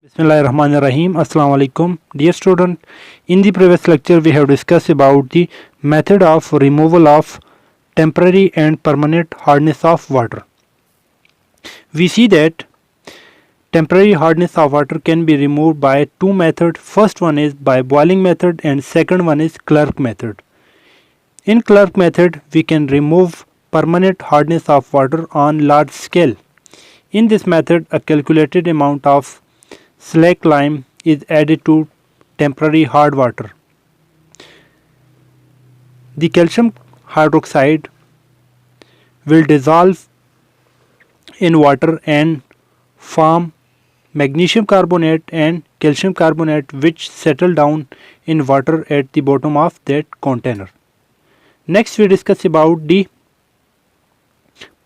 Bismillahirrahmanirrahim. Assalamu alaikum. Dear student, in the previous lecture we have discussed about the method of removal of temporary and permanent hardness of water. We see that temporary hardness of water can be removed by two methods. First one is by boiling method and second one is Clerk method. In Clerk method we can remove permanent hardness of water on large scale. In this method a calculated amount of slack lime is added to temporary hard water. The calcium hydroxide will dissolve in water and form magnesium carbonate and calcium carbonate, which settle down in water at the bottom of that container. Next we discuss about the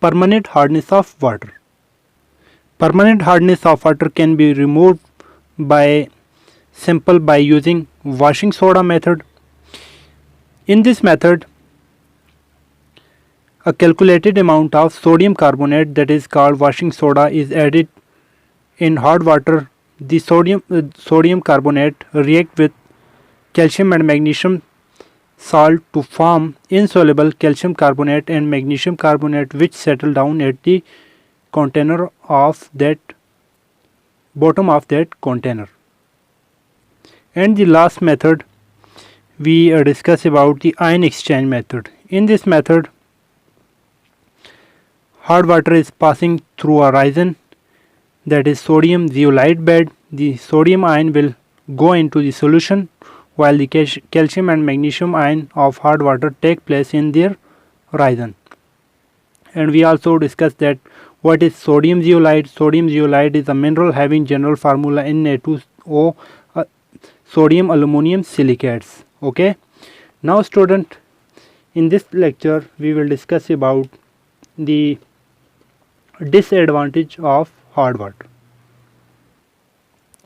permanent hardness of water. Permanent hardness of water can be removed by using washing soda method. In this method a calculated amount of sodium carbonate, that is called washing soda, is added in hard water. The sodium carbonate react with calcium and magnesium salt to form insoluble calcium carbonate and magnesium carbonate, which settle down at the container of that bottom of that container. And the last method we discuss about the ion exchange method. In this method hard water is passing through a resin, that is sodium zeolite bed. The sodium ion will go into the solution while the calcium and magnesium ion of hard water take place in their resin. And we also discussed that what is sodium zeolite. Sodium zeolite is a mineral having general formula Na2O, sodium aluminum silicates. Okay, now student, in this lecture we will discuss about the disadvantage of hard water.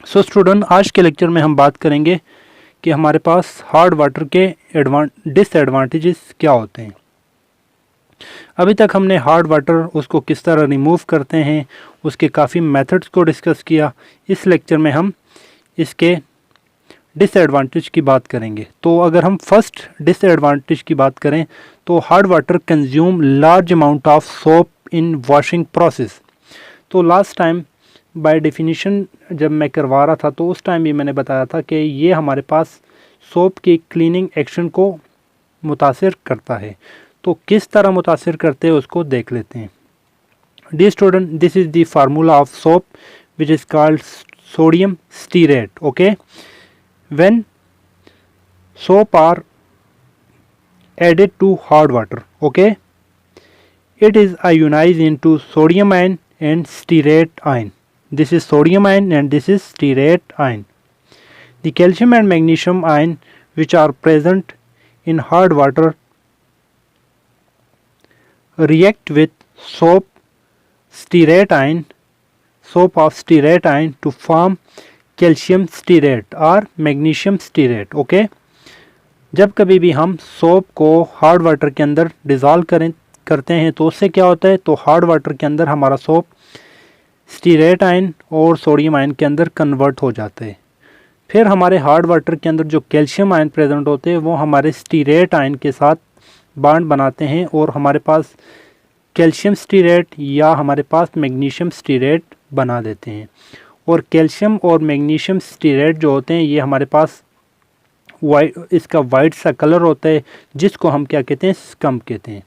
So student, आज के lecture में हम बात करेंगे कि हमारे पास hard water के डिसएडवांटेजेस क्या होते हैं। अभी तक हमने हार्ड वाटर उसको किस तरह रिमूव करते हैं, उसके काफ़ी मेथड्स को डिस्कस किया। इस लेक्चर में हम इसके डिसएडवांटेज की बात करेंगे। तो अगर हम फर्स्ट डिसएडवांटेज की बात करें तो hard water consume large amount of soap in washing process. तो लास्ट टाइम बाय डेफिनेशन जब मैं करवा रहा था तो उस टाइम भी मैंने बताया था कि ये हमारे पास सोप की क्लीनिंग एक्शन को मुतासिर करता है। तो किस तरह मुतासिर करते हैं उसको देख लेते हैं। Dear student, this is the formula of soap which is called sodium stearate. Okay, when soap are added to hard water, okay, it is ionized into sodium ion and stearate ion. This is sodium ion and this is stearate ion. The calcium and magnesium ion which are present in hard water react with soap of stearate ion to form calcium stearate और magnesium stearate. Okay, जब कभी भी हम soap को hard water के अंदर dissolve करते हैं तो उससे क्या होता है, तो हार्ड वाटर के अंदर हमारा सोप स्टीरेट आयन और सोडियम आयन के अंदर कन्वर्ट हो जाता है. फिर हमारे हार्ड वाटर के अंदर जो कैल्शियम आयन प्रेजेंट होते हैं वो हमारे स्टीरेट आयन के साथ बॉन्ड बनाते हैं और हमारे पास कैल्शियम स्टीरेट या हमारे पास मैग्नीशियम स्टीरेट बना देते हैं. और कैल्शियम और मैग्नीशियम स्टीरेट जो होते हैं ये हमारे पास इसका वाइट सा कलर होता है जिसको हम क्या कहते हैं, स्कम कहते हैं.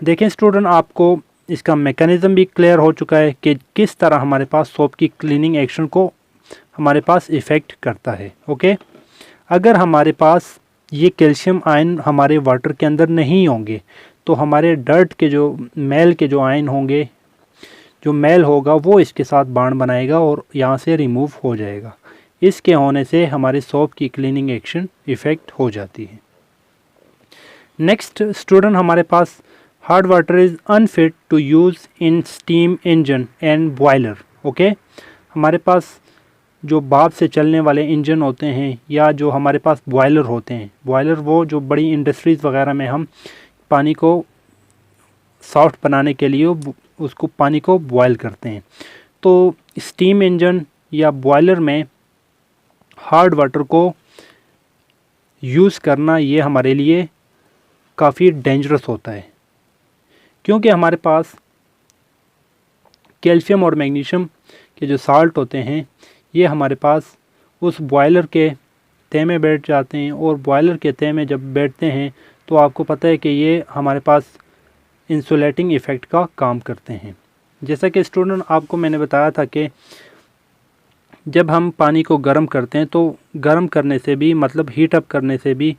देखें स्टूडेंट, आपको इसका मैकेनिज़्म भी क्लियर हो चुका है कि किस तरह हमारे पास सोप की क्लीनिंग एक्शन को हमारे पास इफ़ेक्ट करता है. ओके, अगर हमारे पास ये कैल्शियम आयन हमारे वाटर के अंदर नहीं होंगे तो हमारे डर्ट के जो मैल के जो आयन होंगे, जो मैल होगा वो इसके साथ बॉन्ड बनाएगा और यहाँ से रिमूव हो जाएगा. इसके होने से हमारे सोप की क्लीनिंग एक्शन इफ़ेक्ट हो जाती है. नेक्स्ट स्टूडेंट, हमारे पास hard water is unfit to use in steam engine and boiler. Okay, हमारे पास जो भाप से चलने वाले इंजन होते हैं या जो हमारे पास बॉयलर होते हैं, बॉयलर वो जो बड़ी इंडस्ट्रीज़ वगैरह में हम पानी को सॉफ्ट बनाने के लिए उसको पानी को बॉयल करते हैं. तो स्टीम इंजन या बॉयलर में हार्ड वाटर को यूज़ करना ये हमारे लिए काफ़ी डेंजरस होता है, क्योंकि हमारे पास कैल्शियम और मैग्नीशियम के जो साल्ट होते हैं ये हमारे पास उस बॉयलर के तह में बैठ जाते हैं, और बॉयलर के तह में जब बैठते हैं तो आपको पता है कि ये हमारे पास इंसुलेटिंग इफ़ेक्ट का काम करते हैं। जैसा कि स्टूडेंट आपको मैंने बताया था कि जब हम पानी को गर्म करते हैं तो गर्म करने से भी मतलब हीट अप करने से भी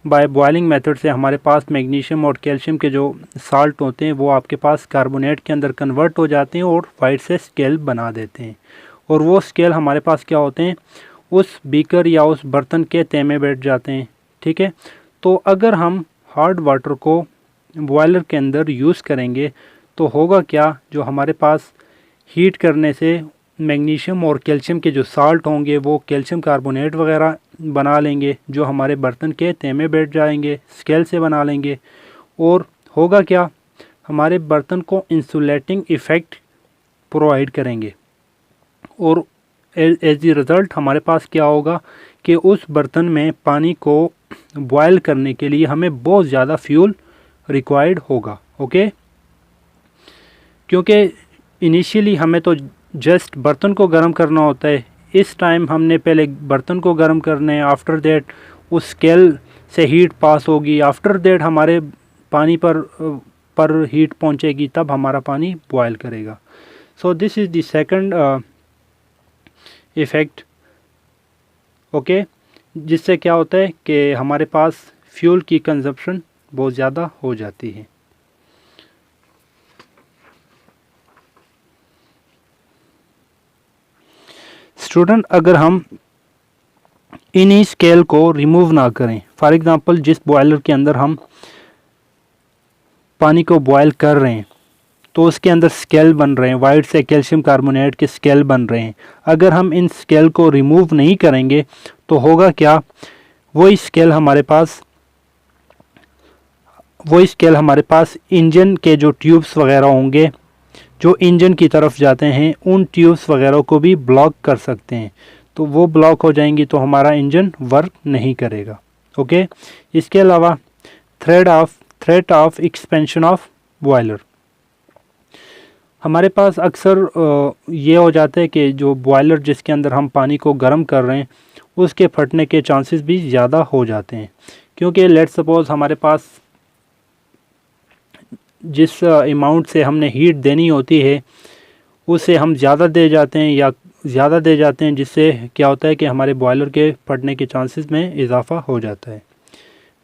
बाय बॉइलिंग मेथड से हमारे पास मैग्नीशियम और कैल्शियम के जो साल्ट होते हैं वो आपके पास कार्बोनेट के अंदर कन्वर्ट हो जाते हैं और वाइट से स्केल बना देते हैं, और वो स्केल हमारे पास क्या होते हैं उस बीकर या उस बर्तन के तह में बैठ जाते हैं। ठीक है, तो अगर हम हार्ड वाटर को बॉयलर के अंदर यूज़ करेंगे तो होगा क्या, जो हमारे पास हीट करने से मैग्नीशियम और कैल्शियम के जो साल्ट होंगे वो कैल्शियम कार्बोनेट वगैरह बना लेंगे, जो हमारे बर्तन के तह में बैठ जाएंगे, स्केल से बना लेंगे, और होगा क्या, हमारे बर्तन को इंसुलेटिंग इफ़ेक्ट प्रोवाइड करेंगे, और एज ए रिज़ल्ट हमारे पास क्या होगा कि उस बर्तन में पानी को बॉयल करने के लिए हमें बहुत ज़्यादा फ्यूल रिक्वायर्ड होगा। ओके, क्योंकि इनिशियली हमें तो जस्ट बर्तन को गर्म करना होता है, इस टाइम हमने पहले बर्तन को गर्म करना है, आफ्टर दैट उस स्केल से हीट पास होगी, आफ्टर दैट हमारे पानी पर हीट पहुंचेगी, तब हमारा पानी बॉयल करेगा। So this is the second effect. Okay, जिससे क्या होता है कि हमारे पास फ्यूल की कंजप्शन बहुत ज़्यादा हो जाती है। स्टूडेंट, अगर हम इन्हीं स्केल को रिमूव ना करें, फॉर एग्ज़ाम्पल जिस बॉयलर के अंदर हम पानी को बॉयल कर रहे हैं तो उसके अंदर स्केल बन रहे हैं, वाइट से कैल्शियम कार्बोनेट के स्केल बन रहे हैं, अगर हम इन स्केल को रिमूव नहीं करेंगे तो होगा क्या, वही स्केल हमारे पास इंजन के जो ट्यूब्स वगैरह होंगे जो इंजन की तरफ जाते हैं, उन ट्यूब्स वगैरह को भी ब्लॉक कर सकते हैं, तो वो ब्लॉक हो जाएंगी तो हमारा इंजन वर्क नहीं करेगा। ओके, इसके अलावा threat of expansion of boiler, हमारे पास अक्सर ये हो जाता है कि जो बॉयलर जिसके अंदर हम पानी को गर्म कर रहे हैं उसके फटने के चांसेस भी ज़्यादा हो जाते हैं, क्योंकि लेट्स सपोज हमारे पास जिस अमाउंट से हमने हीट देनी होती है उसे हम ज़्यादा दे जाते हैं जिससे क्या होता है कि हमारे बॉयलर के फटने के चांसेस में इजाफा हो जाता है।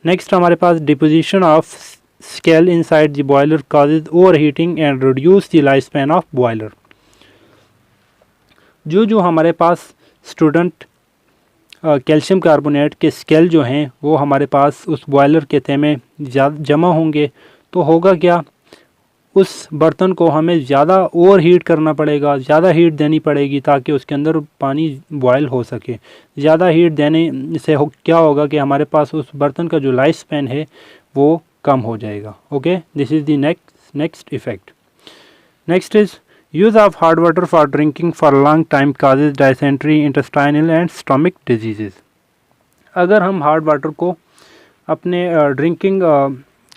नेक्स्ट हमारे पास deposition of scale inside the boiler causes overheating and reduce the lifespan of boiler. जो हमारे पास स्टूडेंट कैल्शियम कार्बोनेट के स्केल जो हैं वो हमारे पास उस बॉयलर के तह में जमा होंगे, तो होगा क्या, उस बर्तन को हमें ज़्यादा ओवर हीट करना पड़ेगा, ज़्यादा हीट देनी पड़ेगी ताकि उसके अंदर पानी बॉयल हो सके। ज़्यादा हीट देने से क्या होगा कि हमारे पास उस बर्तन का जो लाइफ स्पैन है वो कम हो जाएगा। Okay, this is the next effect. Next is use of hard water for drinking for long time causes dysentery, intestinal and stomach disease. अगर हम हार्ड वाटर को अपने ड्रिंकिंग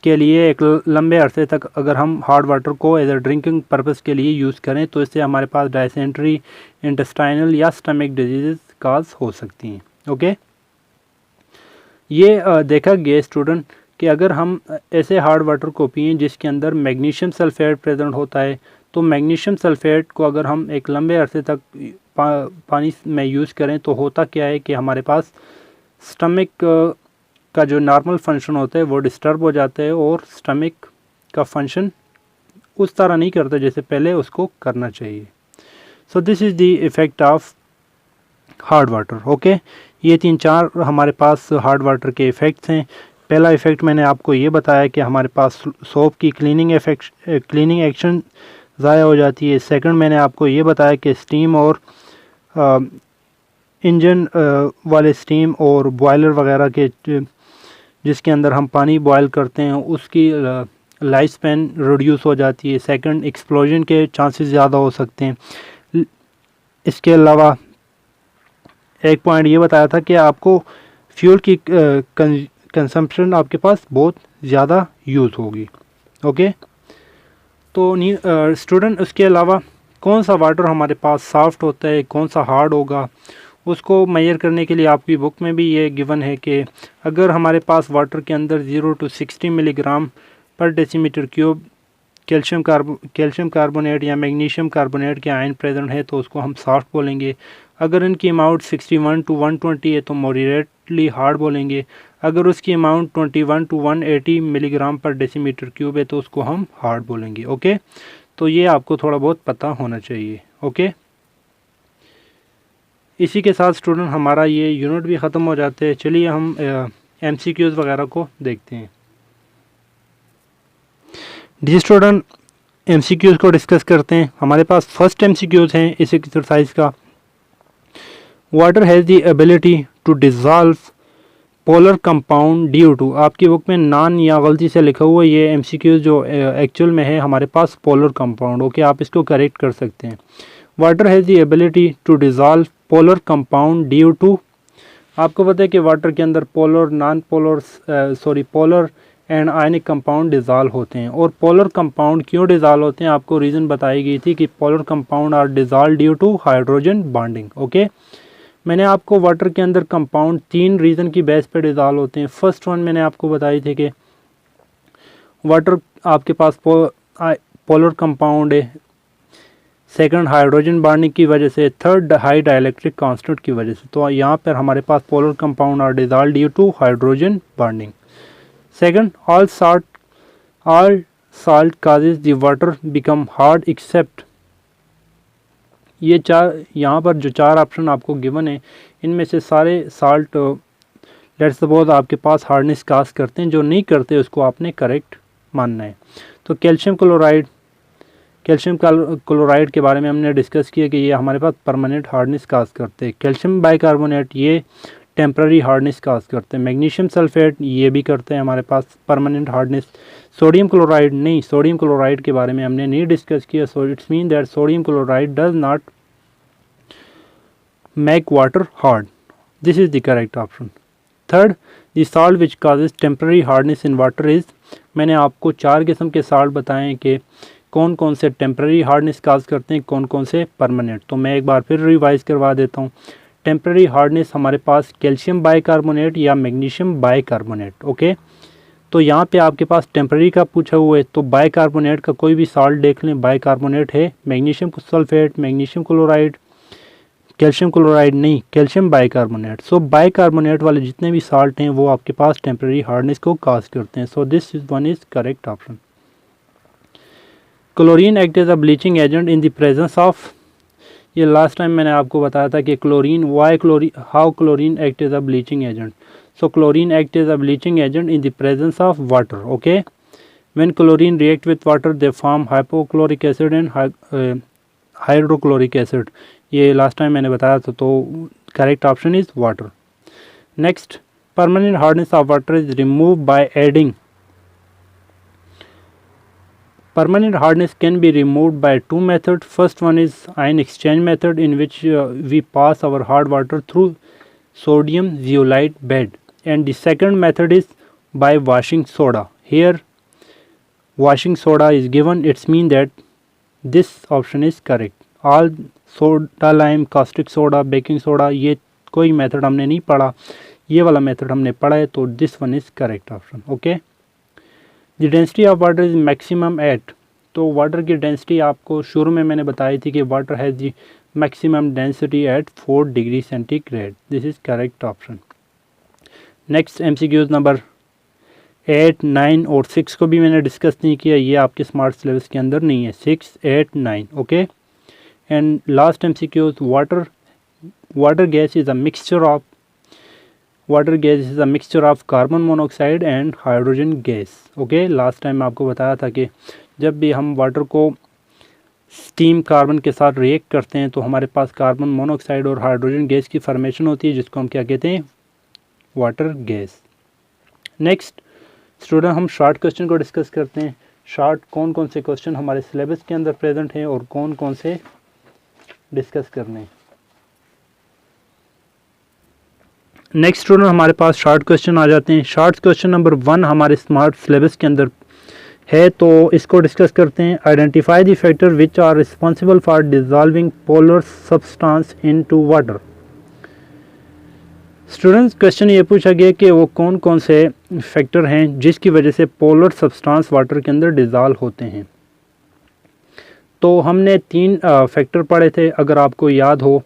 के लिए एक लंबे अरसे तक अगर हम हार्ड वाटर को एज अ ड्रिंकिंग पर्पस के लिए यूज़ करें तो इससे हमारे पास डायसेंट्री, इंटेस्टाइनल या स्टमक डिजीज़ काज हो सकती हैं। ओके, ये देखा गया स्टूडेंट कि अगर हम ऐसे हार्ड वाटर को पिएं जिसके अंदर मैग्नीशियम सल्फेट प्रेजेंट होता है, तो मैग्नीशियम सल्फेट को अगर हम एक लंबे अरसे तक पानी में यूज़ करें तो होता क्या है कि हमारे पास स्टमक का जो नॉर्मल फंक्शन होता है वो डिस्टर्ब हो जाता है और स्टमक का फंक्शन उस तरह नहीं करता जैसे पहले उसको करना चाहिए। So this is the effect of hard water. Okay, ये 3-4 हमारे पास हार्ड वाटर के इफ़ेक्ट्स हैं। पहला इफ़ेक्ट मैंने आपको ये बताया कि हमारे पास सोप की क्लीनिंग एक्शन ज़ाया हो जाती है। सेकंड मैंने आपको ये बताया कि स्टीम और इंजन वाले स्टीम और बॉयलर वगैरह के जिसके अंदर हम पानी बॉयल करते हैं उसकी लाइफ स्पैन रिड्यूस हो जाती है। सेकंड, एक्सप्लोजन के चांसेस ज़्यादा हो सकते हैं। इसके अलावा एक पॉइंट ये बताया था कि आपको फ्यूल की कंजम्पशन आपके पास बहुत ज़्यादा यूज़ होगी। ओके, तो स्टूडेंट उसके अलावा कौन सा वाटर हमारे पास सॉफ्ट होता है, कौन सा हार्ड होगा, उसको मेजर करने के लिए आपकी बुक में भी ये गिवन है कि अगर हमारे पास वाटर के अंदर 0 to 60 मिलीग्राम पर डेसीमीटर क्यूब कैल्शियम कार्बोनेट या मैग्नीशियम कार्बोनेट के आयन प्रेजेंट है तो उसको हम सॉफ्ट बोलेंगे। अगर इनकी अमाउंट 61 to 120 है तो मॉडरेटली हार्ड बोलेंगे। अगर उसकी अमाउंट 21 to 180 मिलीग्राम पर डेसीमीटर क्यूब है तो उसको हम हार्ड बोलेंगे। ओके, तो ये आपको थोड़ा बहुत पता होना चाहिए। ओके, इसी के साथ स्टूडेंट हमारा ये यूनिट भी ख़त्म हो जाते हैं। चलिए हम MCQs वगैरह को देखते हैं। डी स्टूडेंट, MCQs को डिस्कस करते हैं। हमारे पास फर्स्ट MCQs हैं इस एक्सरसाइज का। Water has the ability to dissolve polar compound due to, आपकी बुक में नान या गलती से लिखा हुआ ये MCQs जो एक्चुअल में है हमारे पास पोलर कंपाउंड। ओके, आप इसको करेक्ट कर सकते हैं। Water has the ability to dissolve polar compound due to, आपको पता है कि वाटर के अंदर polar, non polar polar and ionic compound dissolve होते हैं। और पोलर कंपाउंड क्यों डिज़ोल्व होते हैं आपको रीज़न बताई गई थी कि polar compound are dissolve due to hydrogen bonding. Okay, मैंने आपको वाटर के अंदर कंपाउंड 3 रीज़न की बेस पे डिज़ोल्व होते हैं। फर्स्ट वन मैंने आपको बताई थी कि वाटर आपके पास पोलर कंपाउंड है, सेकंड हाइड्रोजन बॉन्डिंग की वजह से, थर्ड हाई डाइलेक्ट्रिक कांस्टेंट की वजह से। तो यहाँ पर हमारे पास polar compound are dissolve due to hydrogen bonding. Second, all salt causes the water become hard except, ये यहाँ पर जो 4 ऑप्शन आपको गिवन है इनमें से सारे साल्ट लेट्स सपोज आपके पास हार्डनेस काज करते हैं, जो नहीं करते उसको आपने करेक्ट मानना है। तो कैल्शियम क्लोराइड के बारे में हमने डिस्कस किया कि ये हमारे पास परमानेंट हार्डनेस काज करते हैं। कैल्शियम बाइकार्बोनेट ये टेम्पररी हार्डनेस काज करते हैं। मैग्नीशियम सल्फेट ये भी करते हैं हमारे पास परमानेंट हार्डनेस। सोडियम क्लोराइड नहीं, सोडियम क्लोराइड के बारे में हमने नहीं डिस्कस किया। So it's mean that sodium chloride does not make water hard, this is the correct option. Third, the salt which causes temporary hardness in water is, मैंने आपको 4 किस्म के साल्ट बताए हैं कि कौन कौन से टेम्पररी हार्डनेस काज करते हैं, कौन कौन से परमानेंट। तो मैं एक बार फिर रिवाइज करवा देता हूँ। टेम्पररी हार्डनेस हमारे पास कैल्शियम बाइकार्बोनेट या मैग्नीशियम बाइकार्बोनेट। ओके, तो यहाँ पे आपके पास टेम्पररी का पूछा हुआ है तो बाइकार्बोनेट का कोई भी साल्ट देख लें, बाइकार्बोनेट है। Magnesium sulphate, magnesium chloride, calcium chloride नहीं, कैल्शियम बाइकार्बोनेट। सो बाइकार्बोनेट वाले जितने भी साल्ट हैं वो आपके पास टेम्पररी हार्डनेस को काज करते हैं। So this one is correct option. Chlorine act as a bleaching agent in the presence of, ये लास्ट टाइम मैंने आपको बताया था कि how chlorine act as a bleaching agent. So chlorine act as a bleaching agent in the presence of water. Okay, when chlorine react with water they form hypochloric acid and hydrochloric acid, ये last time मैंने बताया था। तो correct option is water. Next, permanent hardness of water is remove by adding, permanent hardness can be removed by 2 methods. First one is ion exchange method, in which we pass our hard water through sodium zeolite bed, and the second method is by washing soda. Here washing soda is given, it's mean that this option is correct. All soda lime, caustic soda, baking soda, ये कोई method हमने नहीं पढ़ा, ये वाला method हमने पढ़ा है, तो this one is correct option. Okay, the density of water is maximum at, तो वाटर की डेंसिटी आपको शुरू में मैंने बताई थी कि water has the maximum density at 4 degree centigrade, this is correct option. Next MCQs number 8, 9 और 6 को भी मैंने डिस्कस नहीं किया, ये आपके स्मार्ट सिलेबस के अंदर नहीं है। 6, 8, 9 okay. And last MCQs, water gas is a mixture of carbon monoxide and hydrogen gas. Okay, last time आपको बताया था कि जब भी हम वाटर को स्टीम कार्बन के साथ रिएक्ट करते हैं तो हमारे पास कार्बन मोनोऑक्साइड और हाइड्रोजन गैस की फॉर्मेशन होती है, जिसको हम क्या कहते हैं, वाटर गैस। नेक्स्ट स्टूडेंट, हम शॉर्ट क्वेश्चन को डिस्कस करते हैं। शॉर्ट कौन कौन से क्वेश्चन हमारे सिलेबस के अंदर प्रेजेंट हैं और कौन कौन से डिस्कस करने हैं। नेक्स्ट स्टूडेंट हमारे पास शॉर्ट क्वेश्चन आ जाते हैं। शॉर्ट क्वेश्चन नंबर 1 हमारे स्मार्ट सिलेबस के अंदर है, तो इसको डिस्कस करते हैं। Identify the factor which are responsible for dissolving polar substance into water. Students question ये पूछा गया कि वो कौन कौन से फैक्टर हैं जिसकी वजह से पोलर सब्सटेंस वाटर के अंदर डिज़ॉल्व होते हैं। तो हमने 3 फैक्टर पढ़े थे। अगर आपको याद हो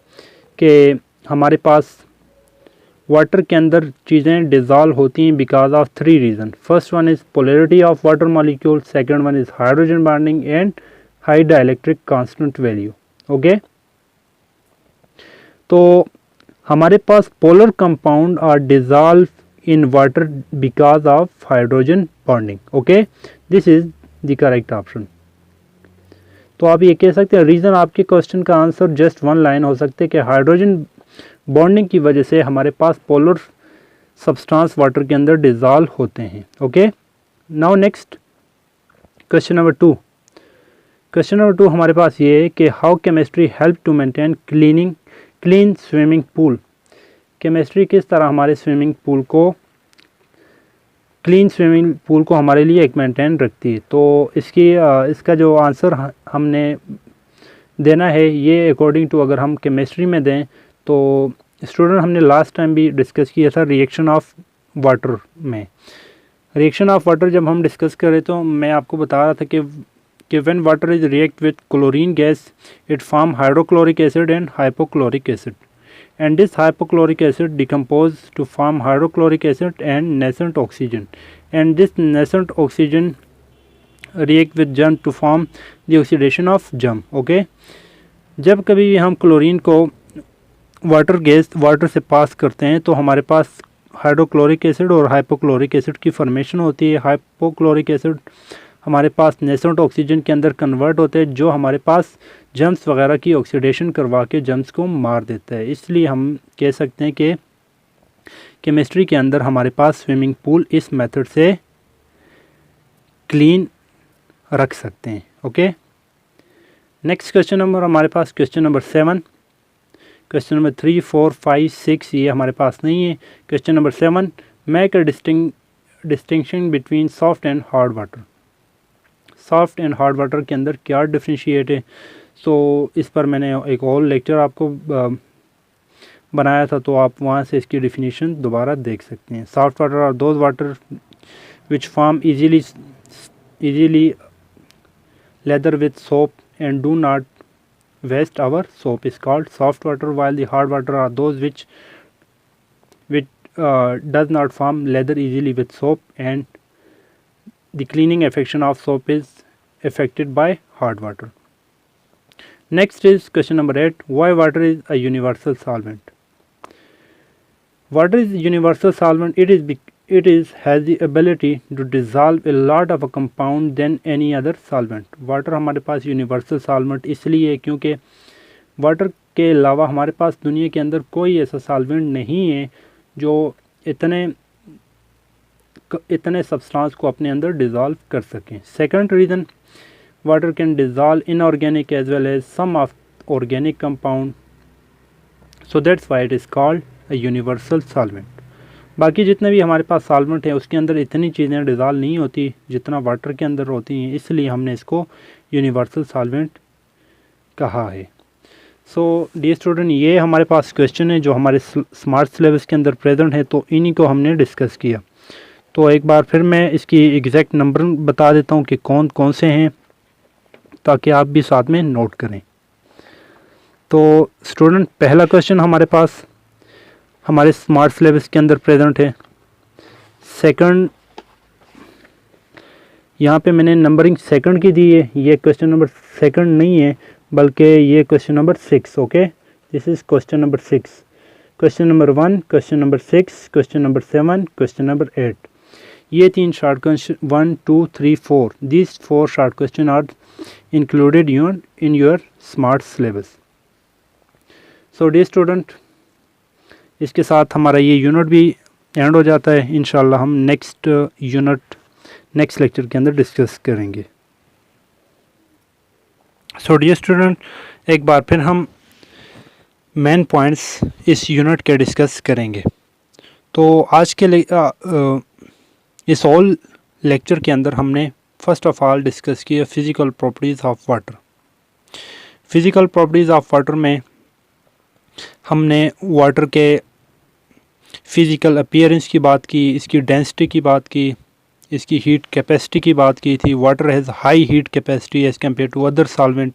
कि हमारे पास वाटर के अंदर चीज़ें डिज़ॉल्व होती हैं because of 3 reason. First one is polarity of water molecule, second one is hydrogen bonding and high dielectric constant value. Okay, तो हमारे पास polar compound are dissolve in water because of hydrogen bonding. Okay, this is the correct option. तो आप ये कह सकते हैं reason आपके क्वेश्चन का आंसर जस्ट 1 लाइन हो सकते हैं कि हाइड्रोजन बॉन्डिंग की वजह से हमारे पास पोलर सब्सटेंस वाटर के अंदर डिज़ॉल्व होते हैं। Okay, now next question number 2। Question number 2 हमारे पास ये है कि how chemistry help to maintain clean swimming pool. Chemistry किस तरह हमारे स्विमिंग पूल को क्लीन स्विमिंग पूल को हमारे लिए एक मेंटेन रखती है। तो इसका जो आंसर हमने देना है ये अकॉर्डिंग टू अगर हम केमिस्ट्री में दें तो स्टूडेंट हमने लास्ट टाइम भी डिस्कस किया था रिएक्शन ऑफ वाटर में। रिएक्शन ऑफ वाटर जब हम डिस्कस करें तो मैं आपको बता रहा था कि when water is react with chlorine gas it form hydrochloric acid and hypochloric acid and this hypochloric acid decompose to form hydrochloric acid and nascent oxygen, and this nascent oxygen react with germ to form the oxidation of germ. Okay, जब कभी भी हम chlorine को water से पास करते हैं तो हमारे पास हाइड्रोक्लोरिक एसिड और हाइपोक्लोरिक एसिड की फॉर्मेशन होती है। हाइपोक्लोरिक एसिड हमारे पास नेसेंट ऑक्सीजन के अंदर कन्वर्ट होते हैं जो हमारे पास जम्स वगैरह की ऑक्सीडेशन करवा के जम्स को मार देता है। इसलिए हम कह सकते हैं कि केमिस्ट्री के अंदर हमारे पास स्विमिंग पूल इस मेथड से क्लीन रख सकते हैं। ओके, नेक्स्ट क्वेश्चन नंबर हमारे पास क्वेश्चन नंबर 7। क्वेश्चन नंबर 3, 4, 5, 6 ये हमारे पास नहीं है। Question number 7, make a distinction between soft and hard water. Soft and hard water के अंदर क्या डिफ्रेंशिएट है, सो इस पर मैंने एक और लेक्चर आपको बनाया था, तो आप वहाँ से इसकी डिफिनीशन दोबारा देख सकते हैं। Soft water are those water which form easily lather with soap and do not waste our soap is called soft water, while the hard water are those which does not form leather easily with soap and the cleaning affection of soap is affected by hard water. Next is question number 8. Why water is a universal solvent? Water is a universal solvent. It has the ability to dissolve a lot of a compound than any other solvent. Water हमारे पास universal solvent इसलिए है क्योंकि water के अलावा हमारे पास दुनिया के अंदर कोई ऐसा solvent नहीं है जो इतने सब्सटेंस को अपने अंदर डिज़ोल्व कर सकें। Second reason, water can dissolve inorganic as well as some of organic compound, so that's why it is called a universal solvent. बाकी जितने भी हमारे पास सॉल्वेंट है उसके अंदर इतनी चीज़ें डिज़ोल्व नहीं होती जितना वाटर के अंदर होती हैं, इसलिए हमने इसको यूनिवर्सल सॉल्वेंट कहा है। सो डियर स्टूडेंट, ये हमारे पास क्वेश्चन है जो हमारे स्मार्ट सिलेबस के अंदर प्रेजेंट है, तो इन्हीं को हमने डिस्कस किया। तो एक बार फिर मैं इसकी एग्जैक्ट नंबर बता देता हूँ कि कौन कौन से हैं, ताकि आप भी साथ में नोट करें। तो स्टूडेंट, पहला क्वेश्चन हमारे पास हमारे स्मार्ट सिलेबस के अंदर प्रेजेंट है। सेकंड, यहाँ पे मैंने नंबरिंग सेकंड की दी है, ये क्वेश्चन नंबर सेकंड नहीं है बल्कि ये question number 6। Okay, this is question number 6। Question number 1, question number 6, question number 7, question number 8। ये 3 short question 1, 2, 3, 4 these 4 short question are included in your smart syllabus. So dear student, इसके साथ हमारा ये unit भी एंड हो जाता है। इंशाल्लाह हम नेक्स्ट यूनिट नेक्स्ट लेक्चर के अंदर डिस्कस करेंगे। सो डियर स्टूडेंट, एक बार फिर हम मेन पॉइंट्स इस यूनिट के डिस्कस करेंगे। तो आज के इस ऑल लेक्चर के अंदर हमने फर्स्ट ऑफ ऑल डिस्कस किया physical properties of water. Physical properties of water में हमने वाटर के फ़िज़िकल अपीयरेंस की बात की, इसकी डेंसिटी की बात की, इसकी हीट कैपेसिटी की बात की थी। Water has high heat capacity as compare to other solvent.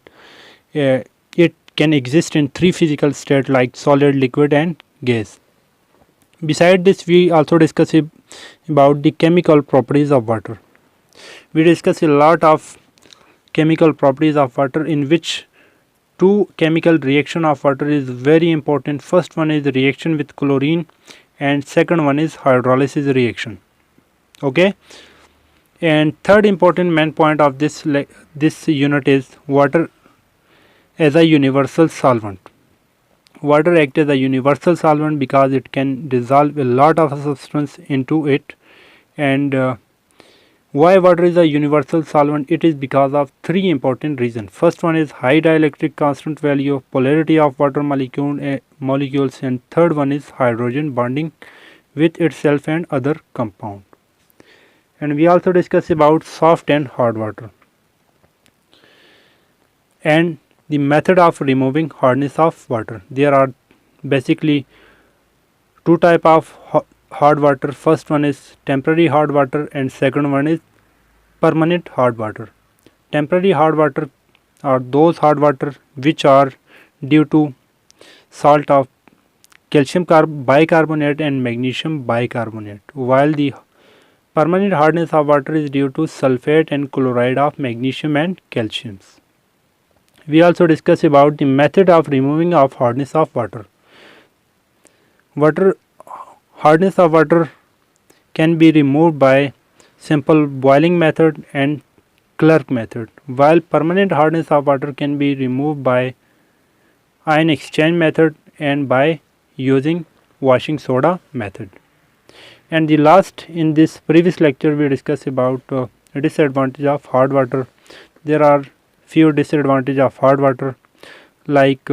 It can exist in 3 physical state like solid, liquid and gas. Beside this, we also discuss about the chemical properties of water. We discuss a lot of chemical properties of water, in which two chemical reaction of water is very important. First one is the reaction with chlorine, and second one is hydrolysis reaction. Okay, and third important main point of this unit is water as a universal solvent. Water acts as a universal solvent because it can dissolve a lot of substance into it. And why water is a universal solvent? It is because of 3 important reasons. First one is high dielectric constant value of polarity of water molecules, and third one is hydrogen bonding with itself and other compound. And we also discuss about soft and hard water and the method of removing hardness of water. There are basically 2 type of hard water. First one is temporary hard water, and second one is permanent hard water. Temporary hard water are those hard water which are due to salt of calcium bicarbonate and magnesium bicarbonate, while the permanent hardness of water is due to sulfate and chloride of magnesium and calcium. We also discuss about the method of removing of hardness of water. Hardness of water can be removed by simple boiling method and Clerk method, while permanent hardness of water can be removed by ion exchange method and by using washing soda method. And the last, in this previous lecture we discussed about disadvantage of hard water. There are few disadvantages of hard water, like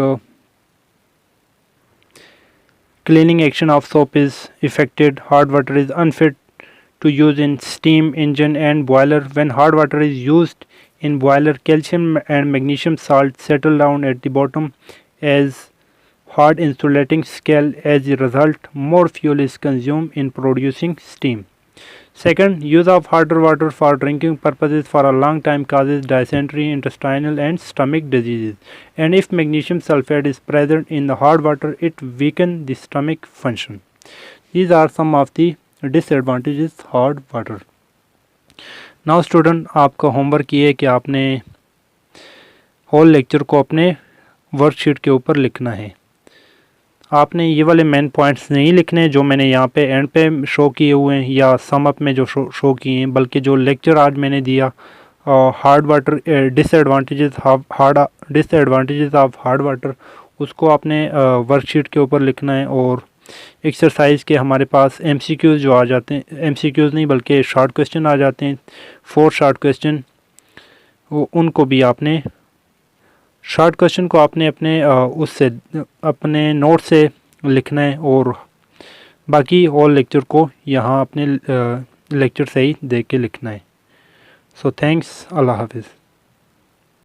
cleaning action of soap is affected. Hard water is unfit to use in steam engine and boiler. When hard water is used in boiler, calcium and magnesium salt settle down at the bottom as hard insulating scale. As a result, more fuel is consumed in producing steam. Second, use of harder water for drinking purposes for a long time causes dysentery, intestinal and stomach diseases. And if magnesium sulfate is present in the hard water, it weakens the stomach function. These are some of the disadvantages hard water. Now student, आपका homework ये है कि आपने whole lecture को अपने worksheet के ऊपर लिखना है. आपने ये वाले मेन पॉइंट्स नहीं लिखने जो मैंने यहाँ पे एंड पे शो किए हुए हैं या सम अप में जो शो किए हैं, बल्कि जो लेक्चर आज मैंने दिया hard water disadvantages of hard water, उसको आपने वर्कशीट के ऊपर लिखना है. और एक्सरसाइज के हमारे पास एमसीक्यूज़ जो आ जाते हैं, एमसीक्यूज़ नहीं बल्कि शॉर्ट क्वेश्चन आ जाते हैं, 4 शॉर्ट क्वेश्चन, उनको भी आपने शॉर्ट क्वेश्चन को आपने अपने नोट से लिखना है. और बाकी ऑल लेक्चर को यहाँ अपने लेक्चर से ही देख के लिखना है. सो थैंक्स, अल्लाह हाफिज़.